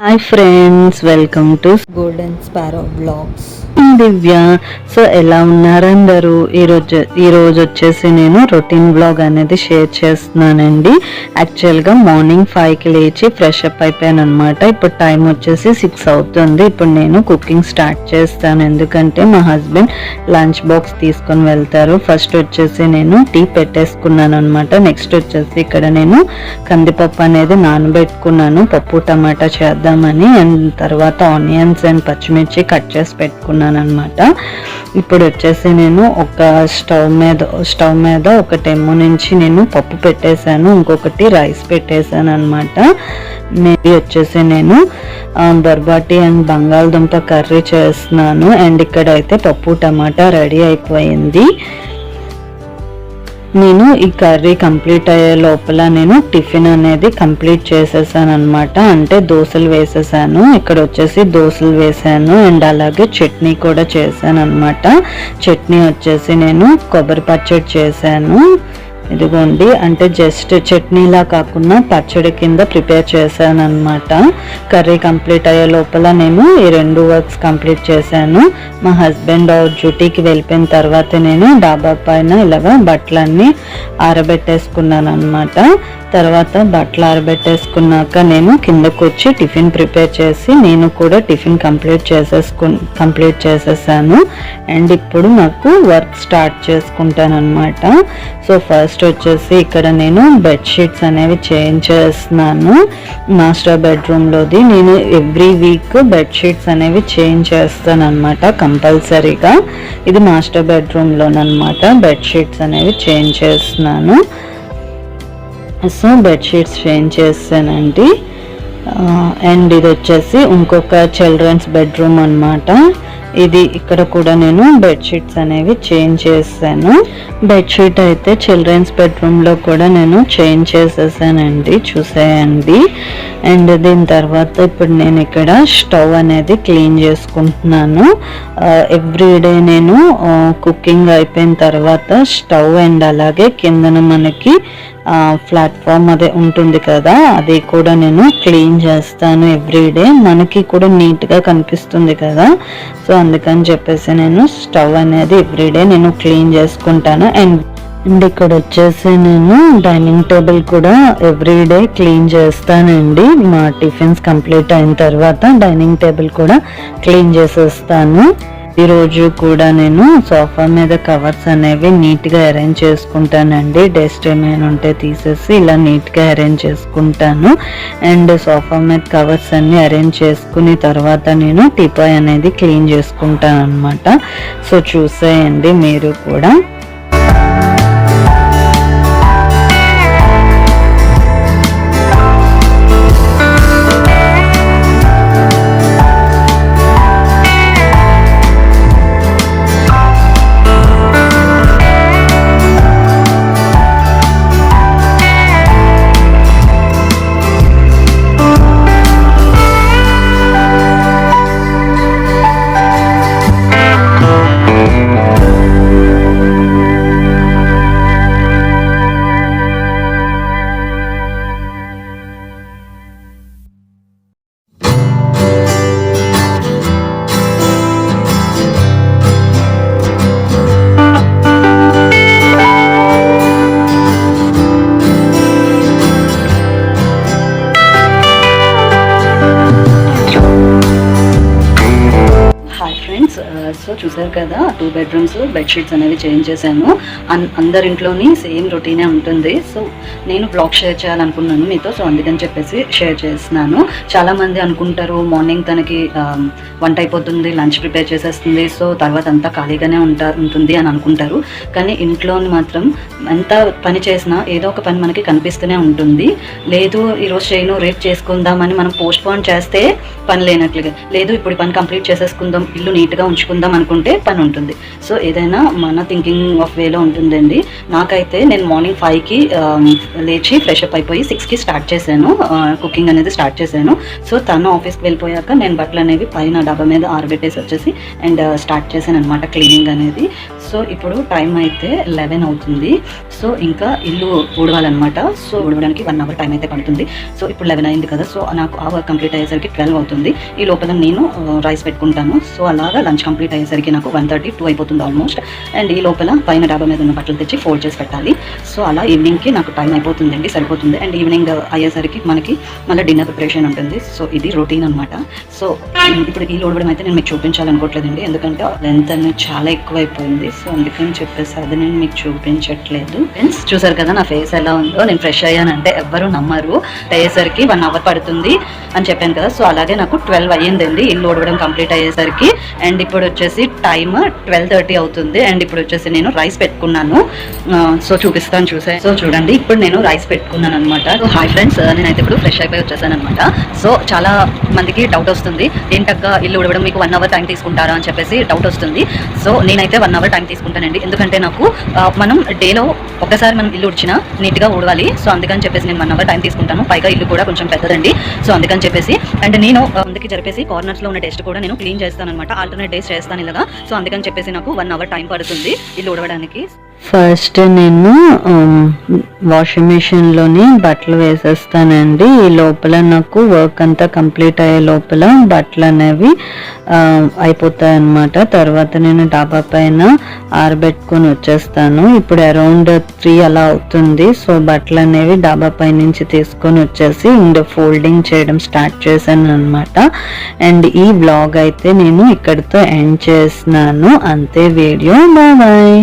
Hi friends, welcome to golden sparrow blogs. Divya. So ఎలా ఉన్నారు అందరూ? ఈరోజు వచ్చేసి నేను రొటీన్ బ్లాగ్ అనేది షేర్ చేస్తున్నానండి. యాక్చువల్గా మార్నింగ్ 5కి లేచి ఫ్రెష్ అప్ అయిపోయాను అనమాట. ఇప్పుడు టైం వచ్చేసి 6 అవుతుంది. ఇప్పుడు నేను కుకింగ్ స్టార్ట్ చేస్తాను, ఎందుకంటే మా హస్బెండ్ లంచ్ బాక్స్ తీసుకొని వెళ్తారు. ఫస్ట్ వచ్చేసి నేను టీ పెట్టేసుకున్నాను అనమాట. నెక్స్ట్ వచ్చేసి ఇక్కడ నేను కందిపప్పు అనేది నానబెట్టుకున్నాను, పప్పు టమాటా చేద్దామని. అండ్ తర్వాత ఆనియన్స్ అండ్ పచ్చిమిర్చి కట్ చేసి పెట్టుకున్నాను అనమాట. ఇప్పుడు వచ్చేసి నేను ఒక స్టవ్ మీద ఒకటేమో నుంచి నేను పప్పు పెట్టేశాను, ఇంకొకటి రైస్ పెట్టేశాను అనమాట. మేబీ వచ్చేసి నేను బర్బాటి అండ్ బంగాళదుంప కర్రీ చేస్తున్నాను. అండ్ ఇక్కడ అయితే పప్పు టమాటా రెడీ అయిపోయింది. నేను ఈ కర్రీ కంప్లీట్ అయ్యే లోపల నేను టిఫిన్ అనేది కంప్లీట్ చేసేసాను అనమాట. అంటే దోశలు వేసేసాను, ఇక్కడ వచ్చేసి దోశలు వేసాను అండ్ అలాగే చట్నీ కూడా చేశాను అనమాట. చట్నీ వచ్చేసి నేను కొబ్బరి పచ్చడి చేశాను. ఇదిగోండి, అంటే జస్ట్ చట్నీలా కాకుండా పచ్చడి కింద ప్రిపేర్ చేశాను అనమాట. కర్రీ కంప్లీట్ అయ్యే లోపల నేను ఈ 2 వర్క్స్ కంప్లీట్ చేశాను. మా హస్బెండ్ డ్యూటీకి వెళ్ళిపోయిన తర్వాత నేను డాబా పైన ఇలాగా బట్టలన్నీ ఆరబెట్టేసుకున్నాను అనమాట. తర్వాత బట్టలు ఆరబెట్టేసుకున్నాక నేను కిందకు వచ్చి టిఫిన్ ప్రిపేర్ చేసి నేను కూడా టిఫిన్ కంప్లీట్ చేసేసాను. అండ్ ఇప్పుడు నాకు వర్క్ స్టార్ట్ చేసుకుంటాను అనమాట. సో ఫస్ట్ వచ్చేసి ఇక్కడ నేను బెడ్షీట్స్ అనేవి చేంజ్ చేస్తున్నాను. మాస్టర్ బెడ్రూమ్లోది నేను ఎవ్రీ వీక్ బెడ్షీట్స్ అనేవి చేంజ్ చేస్తాను అనమాట, కంపల్సరీగా. ఇది మాస్టర్ బెడ్రూమ్లోనమాట బెడ్షీట్స్ అనేవి చేంజ్ చేస్తున్నాను. సో బెడ్షీట్స్ చేంజ్ చేస్తానండి. అండ్ ఇది వచ్చేసి ఇంకొక చిల్డ్రన్స్ బెడ్రూమ్ అనమాట. ఇది ఇక్కడ కూడా నేను బెడ్షీట్స్ అనేవి చేంజ్ చేశాను. బెడ్షీట్ అయితే చిల్డ్రన్స్ బెడ్రూమ్లో కూడా నేను చేంజ్ చేసేసానండి, చూసేయండి. అండ్ దీని తర్వాత ఇప్పుడు నేను ఇక్కడ స్టవ్ అనేది క్లీన్ చేసుకుంటున్నాను. ఎవ్రీడే నేను కుకింగ్ అయిపోయిన తర్వాత స్టవ్ అండ్ అలాగే కిందన మనకి ప్లాట్ఫామ్ అదే ఉంటుంది కదా, అది కూడా నేను క్లీన్ చేస్తాను ఎవ్రీడే. మనకి కూడా నీట్గా కనిపిస్తుంది కదా, సో అందుకని చెప్పేసి నేను స్టవ్ అనేది ఎవ్రీడే నేను క్లీన్ చేసుకుంటాను. అండ్ ఇక్కడ వచ్చేసి నేను డైనింగ్ టేబుల్ కూడా ఎవ్రీడే క్లీన్ చేస్తానండి. మా టిఫిన్స్ కంప్లీట్ అయిన తర్వాత డైనింగ్ టేబుల్ కూడా క్లీన్ చేసేస్తాను. ఈరోజు కూడా నేను సోఫా మీద కవర్స్ అనేవి నీట్గా అరేంజ్ చేసుకుంటానండి. డస్ట్ ఏమైనా ఉంటే తీసేసి ఇలా నీట్గా అరేంజ్ చేసుకుంటాను. అండ్ సోఫా మీద కవర్స్ అన్ని అరేంజ్ చేసుకుని తర్వాత నేను టీపాయ్ అనేది క్లీన్ చేసుకుంటాను అనమాట. సో చూసేయండి మీరు కూడా. సో చూసారు కదా, 2 బెడ్రూమ్స్ బెడ్షీట్స్ అనేవి చేంజ్ చేశాను. అందరింట్లోని సేమ్ రొటీనే ఉంటుంది. సో నేను బ్లాగ్ షేర్ చేయాలనుకున్నాను మీతో, సో అందుకని చెప్పేసి షేర్ చేస్తున్నాను. చాలామంది అనుకుంటారు మార్నింగ్ తనకి వంట అయిపోతుంది, లంచ్ ప్రిపేర్ చేసేస్తుంది, సో తర్వాత అంతా ఖాళీగానే ఉంటుంది అని అనుకుంటారు. కానీ ఇంట్లోని మాత్రం ఎంత పని చేసినా ఏదో ఒక పని మనకి కనిపిస్తూనే ఉంటుంది. లేదు ఈరోజు చేయను రేపు చేసుకుందామని మనం పోస్ట్ పోన్ చేస్తే పని లేనట్లుగా, లేదు ఇప్పుడు పని కంప్లీట్ చేసేసుకుందాం, ఇల్లు నీట్గా ఉంచుకుందాం అనుకుంటే పని ఉంటుంది. సో ఏదైనా మన థింకింగ్ ఆఫ్ వేలో ఉంటుందండి. నాకైతే నేను మార్నింగ్ 5కి లేచి ఫ్రెష్ అప్ అయిపోయి 6కి స్టార్ట్ చేశాను, కుకింగ్ అనేది స్టార్ట్ చేశాను. సో తను ఆఫీస్కి వెళ్ళిపోయాక నేను బట్టలు అనేవి పైన డబ్బా మీద ఆరబెట్టేసి వచ్చేసి అండ్ స్టార్ట్ చేశాను అనమాట క్లీనింగ్ అనేది. సో ఇప్పుడు టైం అయితే 11 అవుతుంది. సో ఇంకా ఇల్లు ఊడవాలన్నమాట. సో ఊడవడానికి 1 అవర్ టైం అయితే పడుతుంది. సో ఇప్పుడు 11 అయింది కదా, సో నాకు ఆ వర్క్ కంప్లీట్ అయ్యేసరికి 12 అవుతుంది. ఈ లోపల నేను రైస్ పెట్టుకుంటాను. సో అలాగా లంచ్ కంప్లీట్ అయ్యేసరికి నాకు 1:30, 2 అయిపోతుంది ఆల్మోస్ట్. అండ్ ఈ లోపల పైన డాబా మీద ఉన్న బట్టలు తెచ్చి ఫోల్డ్ చేసి పెట్టాలి. సో అలా ఈవినింగ్కి నాకు టైం అయిపోతుందండి, సరిపోతుంది. అండ్ ఈవినింగ్ అయ్యేసరికి మనకి మళ్ళీ డిన్నర్ ప్రిపరేషన్ ఉంటుంది. సో ఇది రొటీన్ అనమాట. సో ఇప్పుడు ఈ ఊడవడం అయితే నేను మీకు చూపించాలనుకోవట్లేదండి, ఎందుకంటే లెంత్ అనేది చాలా ఎక్కువైపోయింది. సో అందుకని చెప్పేసి అది నేను మీకు చూపించట్లేదు. ఫ్రెండ్స్ చూసారు కదా నా ఫేస్ ఎలా ఉందో. నేను ఫ్రెష్ అయ్యానంటే ఎవ్వరు నమ్మరు. అయ్యేసరికి 1 అవర్ పడుతుంది అని చెప్పాను కదా. సో అలాగే నాకు 12 అయ్యిందండి ఇల్లు ఊడవడం కంప్లీట్ అయ్యేసరికి. అండ్ ఇప్పుడు వచ్చేసి టైమ్ 12:30 అవుతుంది. అండ్ ఇప్పుడు వచ్చేసి నేను రైస్ పెట్టుకున్నాను. సో చూపిస్తాను సో చూడండి, ఇప్పుడు నేను రైస్ పెట్టుకున్నాను అనమాట. హాయ్ ఫ్రెండ్స్, నేనైతే ఇప్పుడు ఫ్రెష్ అయిపోయి వచ్చేసాను అనమాట. సో చాలా మందికి డౌట్ వస్తుంది, ఏంటక్క ఇల్లు ఊడవడం మీకు 1 అవర్ టైం తీసుకుంటారా అని చెప్పేసి డౌట్ వస్తుంది. సో నేనైతే 1 అవర్ టైం తీసుకుంటానండి, ఎందుకంటే నాకు మనం డేలో ఒక్కసారి మనం ఇల్లు ఉడిచినా నీట్గా ఊడవాలి. సో అందుకని చెప్పేసి నేను 1 అవర్ టైం తీసుకుంటాను. పైగా ఇల్లు కూడా కొంచెం పెద్దదండి. సో అందుకని చెప్పేసి అండ్ నేను అందుకే జరిపేసి కార్నర్స్లో ఉన్న డస్ట్ కూడా నేను క్లీన్ చేస్తాను అనమాట. ఆల్టర్నేట్ డేస్ చేస్తాను ఇలాగా. సో అందుకని చెప్పేసి నాకు 1 అవర్ టైం పడుతుంది ఇల్లు ఊడవడానికి. ఫస్ట్ నేను వాషింగ్ మిషన్లోని బట్టలు వేసేస్తానండి. ఈ లోపల నాకు వర్క్ అంతా కంప్లీట్ అయ్యే లోపల బట్టలు అనేవి అయిపోతాయి అన్నమాట. తర్వాత నేను డాబా పైన ఆరబెట్టుకొని వచ్చేస్తాను. ఇప్పుడు అరౌండ్ 3 అలా అవుతుంది. సో బట్టలు అనేవి డాబా పై నుంచి తీసుకొని వచ్చేసి ఇంకా ఫోల్డింగ్ చేయడం స్టార్ట్ చేశాను అనమాట. అండ్ ఈ వ్లాగ్ అయితే నేను ఇక్కడితో ఎండ్ చేస్తున్నాను. అంతే వీడియో. బాయ్.